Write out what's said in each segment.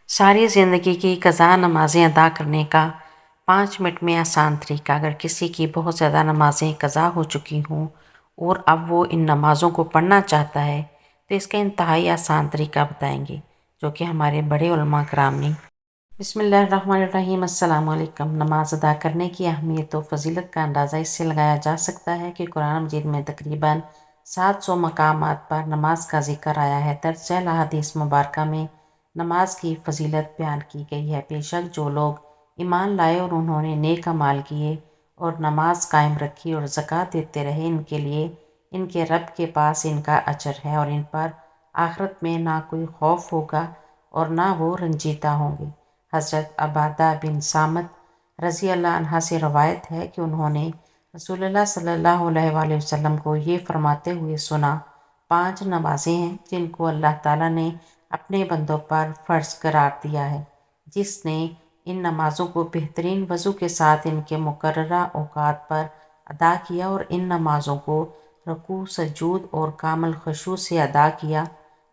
ساری زندگی کی قضا نمازیں ادا کرنے کا 5 منٹ میں آسان طریقہ۔ اگر کسی کی بہت زیادہ نمازیں قضا ہو چکی ہوں اور اب وہ ان نمازوں کو پڑھنا چاہتا ہے تو اس کا انتہائی آسان طریقہ بتائیں گے جو کہ ہمارے بڑے علماء کرام نے۔ بسم اللہ الرحمن الرحیم۔ السلام علیکم۔ نماز ادا کرنے کی اہمیت و فضیلت کا اندازہ اس سے لگایا جا سکتا ہے کہ قرآن مجید میں تقریباً 700 مقامات پر نماز کا ذکر آیا ہے۔ درج ذیل احادیث مبارکہ میں نماز کی فضیلت بیان کی گئی ہے۔ بے شک جو لوگ ایمان لائے اور انہوں نے نیک اعمال کیے اور نماز قائم رکھی اور زکوٰۃ دیتے رہے، ان کے لیے ان کے رب کے پاس ان کا اجر ہے اور ان پر آخرت میں نہ کوئی خوف ہوگا اور نہ وہ رنجیدہ ہوں گے۔ حضرت عبادہ بن صامت رضی اللہ عنہ سے روایت ہے کہ انہوں نے رسول اللہ صلی اللہ علیہ وآلہ وسلم کو یہ فرماتے ہوئے سنا: 5 نمازیں ہیں جن کو اللہ تعالیٰ نے اپنے بندوں پر فرض قرار دیا ہے۔ جس نے ان نمازوں کو بہترین وضو کے ساتھ ان کے مقررہ اوقات پر ادا کیا اور ان نمازوں کو رکوع، سجود اور کامل خشوع سے ادا کیا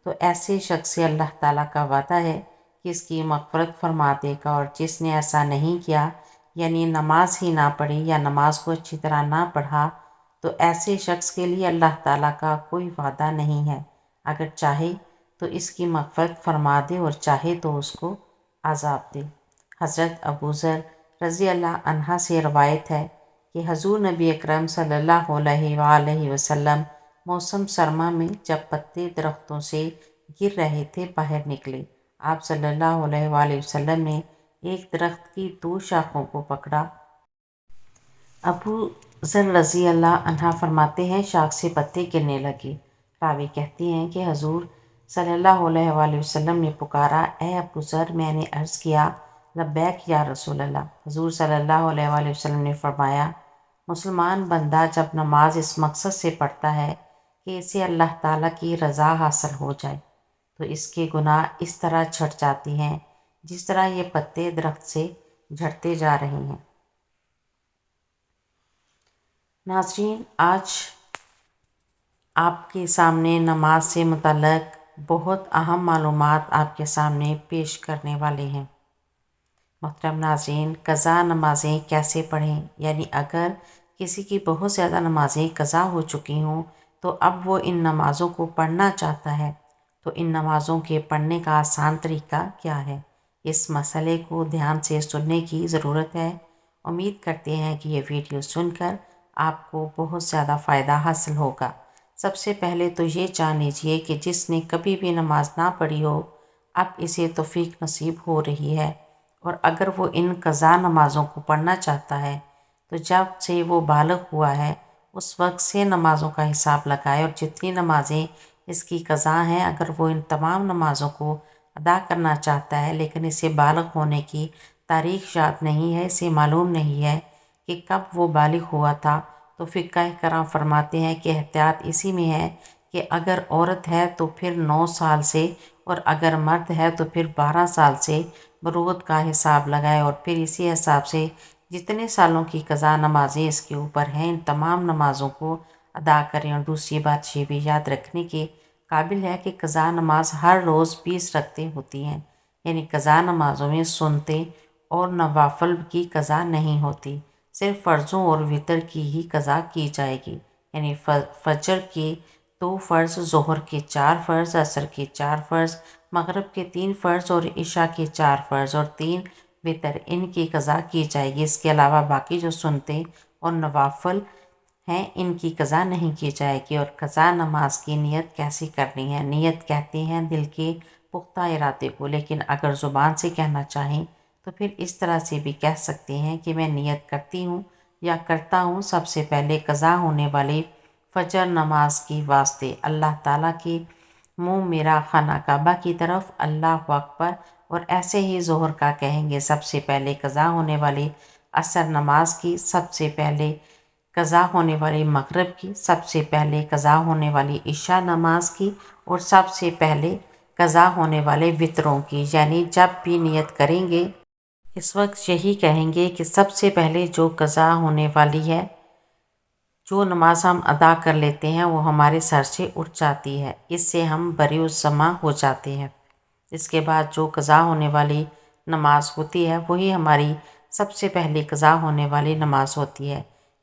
تو ایسے شخص سے اللہ تعالیٰ کا وعدہ ہے کہ اس کی مغفرت فرما دے گا، اور جس نے ایسا نہیں کیا یعنی نماز ہی نہ پڑھی یا نماز کو اچھی طرح نہ پڑھا تو ایسے شخص کے لیے اللہ تعالیٰ کا کوئی وعدہ نہیں ہے، اگر چاہے تو اس کی مغفرت فرما دے اور چاہے تو اس کو عذاب دے۔ حضرت ابو ذر رضی اللہ عنہ سے روایت ہے کہ حضور نبی اکرم صلی اللہ علیہ وآلہ وسلم موسم سرما میں جب پتے درختوں سے گر رہے تھے باہر نکلے۔ آپ صلی اللہ علیہ وآلہ وسلم نے ایک درخت کی 2 شاخوں کو پکڑا۔ ابو ذر رضی اللہ عنہ فرماتے ہیں شاخ سے پتے گرنے لگے۔ راوی کہتے ہیں کہ حضور صلی اللہ علیہ وآلہ وسلم نے پکارا: اے ابو ذر! میں نے عرض کیا: لبیک یا رسول اللہ۔ حضور صلی اللہ علیہ وآلہ وسلم نے فرمایا: مسلمان بندہ جب نماز اس مقصد سے پڑھتا ہے کہ اسے اللہ تعالیٰ کی رضا حاصل ہو جائے تو اس کے گناہ اس طرح چھٹ جاتے ہیں جس طرح یہ پتے درخت سے جھڑتے جا رہے ہیں۔ ناظرین، آج آپ کے سامنے نماز سے متعلق بہت اہم معلومات آپ کے سامنے پیش کرنے والے ہیں۔ محترم ناظرین، قضا نمازیں کیسے پڑھیں؟ یعنی اگر کسی کی بہت زیادہ نمازیں قضا ہو چکی ہوں تو اب وہ ان نمازوں کو پڑھنا چاہتا ہے تو ان نمازوں کے پڑھنے کا آسان طریقہ کیا ہے؟ اس مسئلے کو دھیان سے سننے کی ضرورت ہے۔ امید کرتے ہیں کہ یہ ویڈیو سن کر آپ کو بہت زیادہ فائدہ حاصل ہوگا۔ سب سے پہلے تو یہ جان لیجیے کہ جس نے کبھی بھی نماز نہ پڑھی ہو اب اسے توفیق نصیب ہو رہی ہے، اور اگر وہ ان قضا نمازوں کو پڑھنا چاہتا ہے تو جب سے وہ بالغ ہوا ہے اس وقت سے نمازوں کا حساب لگائے اور جتنی نمازیں اس کی قضا ہیں اگر وہ ان تمام نمازوں کو ادا کرنا چاہتا ہے لیکن اسے بالغ ہونے کی تاریخ یاد نہیں ہے، اسے معلوم نہیں ہے کہ کب وہ بالغ ہوا تھا، تو فقہ کرام فرماتے ہیں کہ احتیاط اسی میں ہے کہ اگر عورت ہے تو پھر 9 سال سے اور اگر مرد ہے تو پھر 12 سال سے بلوغت کا حساب لگائے اور پھر اسی حساب سے جتنے سالوں کی قضا نمازیں اس کے اوپر ہیں ان تمام نمازوں کو ادا کریں۔ اور دوسری بات یہ بھی یاد رکھنے کے قابل ہے کہ قضا نماز ہر روز 20 رکعتیں ہوتی ہیں، یعنی قضا نمازوں میں سنتیں اور نوافل کی قضا نہیں ہوتی، صرف فرضوں اور وتر کی ہی قضا کی جائے گی، یعنی فجر کے 2 فرض، ظہر کے 4 فرض، عصر کے 4 فرض، مغرب کے 3 فرض اور عشاء کے 4 فرض اور 3 وتر، ان کی قضا کی جائے گی۔ اس کے علاوہ باقی جو سنتیں اور نوافل ہیں ان کی قضا نہیں کی جائے گی۔ اور قضا نماز کی نیت کیسی کرنی ہے؟ نیت کہتے ہیں دل کے پختہ ارادے کو، لیکن اگر زبان سے کہنا چاہیں تو پھر اس طرح سے بھی کہہ سکتے ہیں کہ میں نیت کرتی ہوں یا کرتا ہوں سب سے پہلے قضا ہونے والی فجر نماز کی واسطے اللہ تعالیٰ کے منہ میرا خانہ کعبہ کی طرف، اللہ اکبر، اور ایسے ہی ظہر کا کہیں گے سب سے پہلے قضا ہونے والی عصر نماز کی، سب سے پہلے قضا ہونے والی مغرب کی، سب سے پہلے قضا ہونے والی عشاء نماز کی اور سب سے پہلے قضا ہونے والے وطروں کی۔ یعنی جب بھی نیت کریں گے اس وقت یہی کہیں گے کہ سب سے پہلے جو قضا ہونے والی ہے، جو نماز ہم ادا کر لیتے ہیں وہ ہمارے سر سے اٹھ جاتی ہے، اس سے ہم بری الذمہ ہو جاتے ہیں۔ اس کے بعد جو قضا ہونے والی نماز ہوتی ہے وہی ہماری سب سے پہلی قضا ہونے والی نماز ہوتی ہے،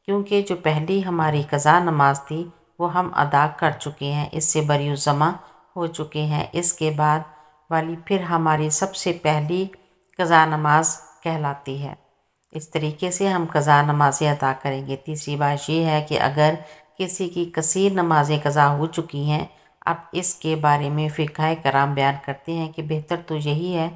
کیونکہ جو پہلی ہماری قضا نماز تھی وہ ہم ادا کر چکے ہیں، اس سے بری الذمہ ہو چکے ہیں۔ اس کے بعد والی پھر ہماری سب سے پہلی قضا نماز کہلاتی ہے۔ اس طریقے سے ہم قضا نمازیں ادا کریں گے۔ تیسری بات یہ ہے کہ اگر کسی کی کثیر نمازیں قضا ہو چکی ہیں، اب اس کے بارے میں فقہ کرام بیان کرتے ہیں کہ بہتر تو یہی ہے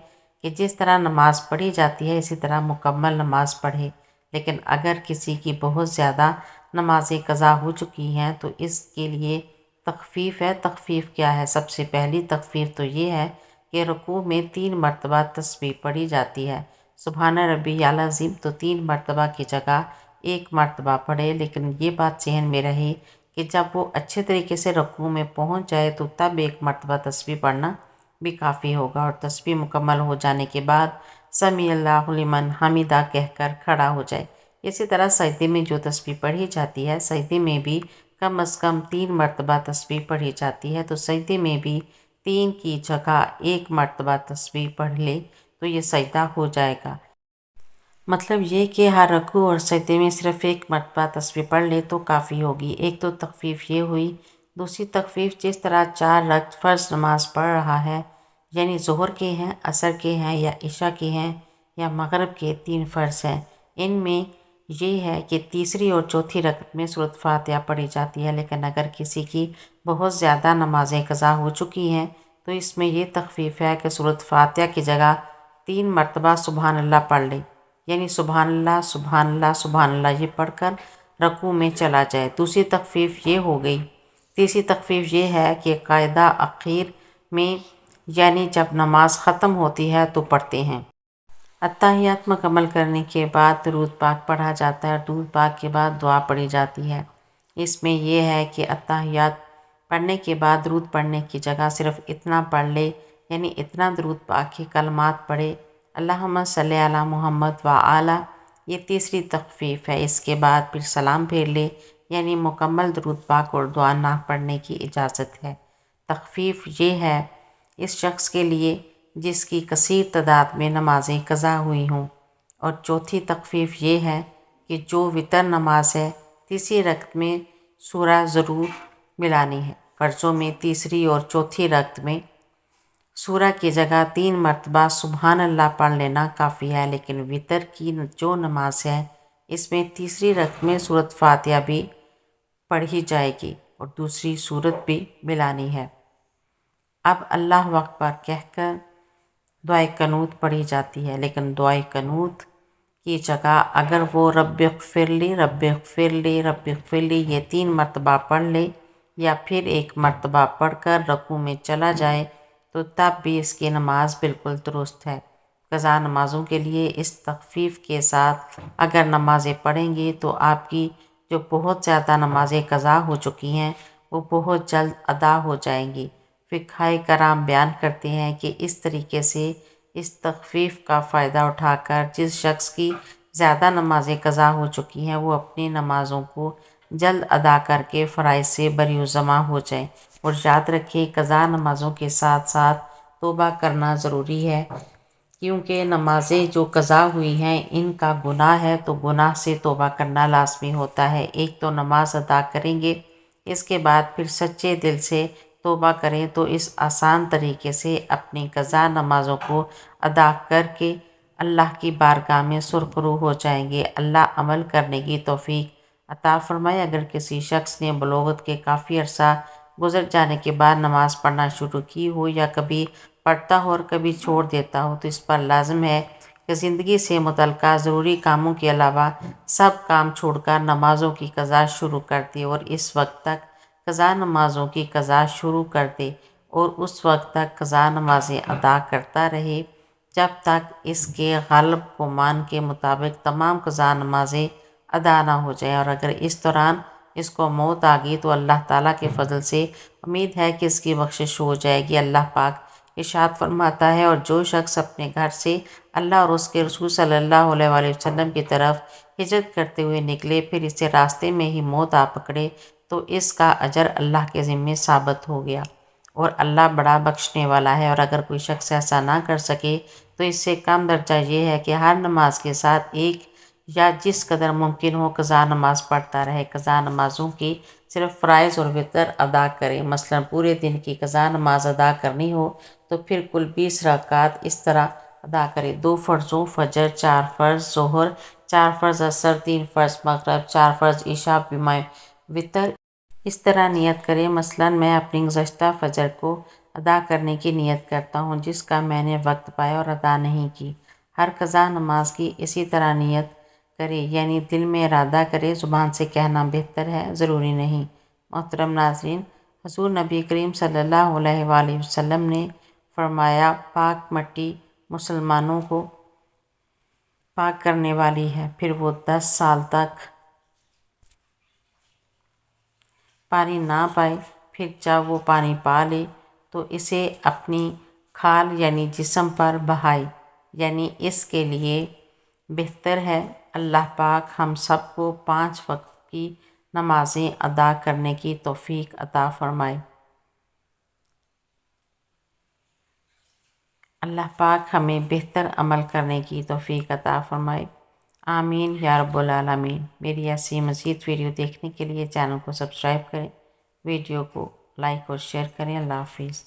کہ جس طرح نماز پڑھی جاتی ہے اسی طرح مکمل نماز پڑھے، لیکن اگر کسی کی بہت زیادہ نمازیں قضا ہو چکی ہیں تو اس کے لیے تخفیف ہے۔ تخفیف کیا ہے؟ سب سے پہلی تخفیف تو یہ ہے کہ رکوع میں 3 مرتبہ تسبیح پڑھی جاتی ہے۔ سبحان ربی اعلی عظیم تو 3 مرتبہ کی جگہ 1 مرتبہ پڑھے، لیکن یہ بات ذہن میں رہے کہ جب وہ اچھے طریقے سے رکوع میں پہنچ جائے تو تب 1 مرتبہ تسبیح پڑھنا بھی کافی ہوگا، اور تسبیح مکمل ہو جانے کے بعد سمیع اللہ لمن حمیدہ کہہ کر کھڑا ہو جائے۔ اسی طرح سجدے میں جو تسبیح پڑھی جاتی ہے، سجدے میں بھی کم از کم 3 مرتبہ تسبیح پڑھی جاتی ہے، تو سجدے میں بھی 3 کی جگہ 1 مرتبہ تسبیح پڑھ لے تو یہ سجدہ ہو جائے گا۔ مطلب یہ کہ ہر رکوع اور سجدے میں صرف 1 مرتبہ تسبیح پڑھ لے تو کافی ہوگی۔ ایک تو تخفیف یہ ہوئی۔ دوسری تخفیف، جس طرح 4 رکعت فرض نماز پڑھ رہا ہے، یعنی ظہر کے ہیں، عصر کے ہیں یا عشاء کے ہیں یا مغرب کے 3 فرض ہیں، ان میں یہ ہے کہ تیسری اور چوتھی رکعت میں سورۃ فاتحہ پڑھی جاتی ہے، لیکن اگر کسی کی بہت زیادہ نمازیں قضا ہو چکی ہیں تو اس میں یہ تخفیف ہے کہ سورۃ فاتحہ کی جگہ 3 مرتبہ سبحان اللہ پڑھ لے، یعنی سبحان اللہ سبحان اللہ سبحان اللہ یہ پڑھ کر رکوع میں چلا جائے۔ دوسری تخفیف یہ ہو گئی۔ تیسری تخفیف یہ ہے کہ قاعدہ اخیر میں، یعنی جب نماز ختم ہوتی ہے تو پڑھتے ہیں۔ اتحیات مکمل کرنے کے بعد درود پاک پڑھا جاتا ہے، اور درود پاک کے بعد دعا پڑھی جاتی ہے۔ اس میں یہ ہے کہ اتحیات پڑھنے کے بعد درود پڑھنے کی جگہ صرف اتنا پڑھ لے، یعنی اتنا درود پاک کے کلمات پڑھے، اللہم صلی علی محمد وعلی، یہ تیسری تخفیف ہے۔ اس کے بعد پھر سلام پھیر لے، یعنی مکمل درود پاک اور دعا نہ پڑھنے کی اجازت ہے۔ تخفیف یہ ہے اس شخص کے لیے جس کی کثیر تعداد میں نمازیں قضا ہوئی ہوں۔ اور چوتھی تخفیف یہ ہے کہ جو وتر نماز ہے، تیسری رکعت میں سورہ ضرور ملانی ہے۔ فرضوں میں تیسری اور چوتھی رکعت میں سورہ کی جگہ 3 مرتبہ سبحان اللہ پڑھ لینا کافی ہے، لیکن وتر کی جو نماز ہے اس میں تیسری رکعت میں سورۃ فاتحہ بھی پڑھی جائے گی اور دوسری سورت بھی ملانی ہے۔ اب اللہ اکبر کہہ کر دعائے قنوت پڑھی جاتی ہے، لیکن دعائے قنوت کی جگہ اگر وہ رب اغفر لی رب اغفر لی رب اغفر لی یہ 3 مرتبہ پڑھ لے یا پھر 1 مرتبہ پڑھ کر رکوع میں چلا جائے تو تب بھی اس کی نماز بالکل درست ہے۔ قضا نمازوں کے لیے اس تخفیف کے ساتھ اگر نمازیں پڑھیں گے تو آپ کی جو بہت زیادہ نمازیں قضا ہو چکی ہیں وہ بہت جلد ادا ہو جائیں گی۔ فقہ کرام بیان کرتے ہیں کہ اس طریقے سے اس تخفیف کا فائدہ اٹھا کر جس شخص کی زیادہ نمازیں قضا ہو چکی ہیں وہ اپنی نمازوں کو جلد ادا کر کے فرائض سے بری الذمہ ہو جائیں۔ اور یاد رکھیں قضا نمازوں کے ساتھ ساتھ توبہ کرنا ضروری ہے، کیونکہ نمازیں جو قضا ہوئی ہیں ان کا گناہ ہے تو گناہ سے توبہ کرنا لازمی ہوتا ہے۔ ایک تو نماز ادا کریں گے، اس کے بعد پھر سچے دل سے توبہ کریں تو اس آسان طریقے سے اپنی قضا نمازوں کو ادا کر کے اللہ کی بارگاہ میں سرخرو ہو جائیں گے۔ اللہ عمل کرنے کی توفیق عطا فرمائے۔ اگر کسی شخص نے بلوغت کے کافی عرصہ گزر جانے کے بعد نماز پڑھنا شروع کی ہو یا کبھی پڑھتا ہو اور کبھی چھوڑ دیتا ہو تو اس پر لازم ہے کہ زندگی سے متعلقہ ضروری کاموں کے علاوہ سب کام چھوڑ کر نمازوں کی قضا شروع کر دے اور اس وقت تک قضا نمازوں کی قضا شروع کر دے اور اس وقت تک قضا نمازیں ادا کرتا رہے جب تک اس کے غالب گمان کے مطابق تمام قضا نمازیں ادا نہ ہو جائیں، اور اگر اس دوران اس کو موت آ گئی تو اللہ تعالیٰ کے فضل سے امید ہے کہ اس کی بخشش ہو جائے گی۔ اللہ پاک ارشاد فرماتا ہے، اور جو شخص اپنے گھر سے اللہ اور اس کے رسول صلی اللہ علیہ وآلہ وسلم کی طرف ہجرت کرتے ہوئے نکلے پھر اسے راستے میں ہی موت آ پکڑے تو اس کا اجر اللہ کے ذمے ثابت ہو گیا، اور اللہ بڑا بخشنے والا ہے۔ اور اگر کوئی شخص ایسا نہ کر سکے تو اس سے کم درجہ یہ ہے کہ ہر نماز کے ساتھ ایک یا جس قدر ممکن ہو قضا نماز پڑھتا رہے۔ قضا نمازوں کی صرف فرائض اور وتر ادا کرے، مثلا پورے دن کی قضا نماز ادا کرنی ہو تو پھر کل 20 رکعات اس طرح ادا کرے: 2 فرضوں فجر، 4 فرض ظہر، 4 فرض عصر، 3 فرض مغرب، 4 فرض عشاء بما وتر۔ اس طرح نیت کرے، مثلا میں اپنی گزشتہ فجر کو ادا کرنے کی نیت کرتا ہوں جس کا میں نے وقت پایا اور ادا نہیں کی۔ ہر قضا نماز کی اسی طرح نیت کرے، یعنی دل میں ارادہ کرے، زبان سے کہنا بہتر ہے، ضروری نہیں۔ محترم ناظرین، حضور نبی کریم صلی اللہ علیہ وآلہ وسلم نے فرمایا، پاک مٹی مسلمانوں کو پاک کرنے والی ہے، پھر وہ 10 سال تک پانی نہ پائے، پھر جب وہ پانی پا لے تو اسے اپنی کھال یعنی جسم پر بہائے، یعنی اس کے لیے بہتر ہے۔ اللہ پاک ہم سب کو 5 وقت کی نمازیں ادا کرنے کی توفیق عطا فرمائے۔ اللہ پاک ہمیں بہتر عمل کرنے کی توفیق عطا فرمائے، آمین یا رب العالمین۔ میری ایسی مزید ویڈیو دیکھنے کے لیے چینل کو سبسکرائب کریں، ویڈیو کو لائک اور شیئر کریں۔ اللہ حافظ۔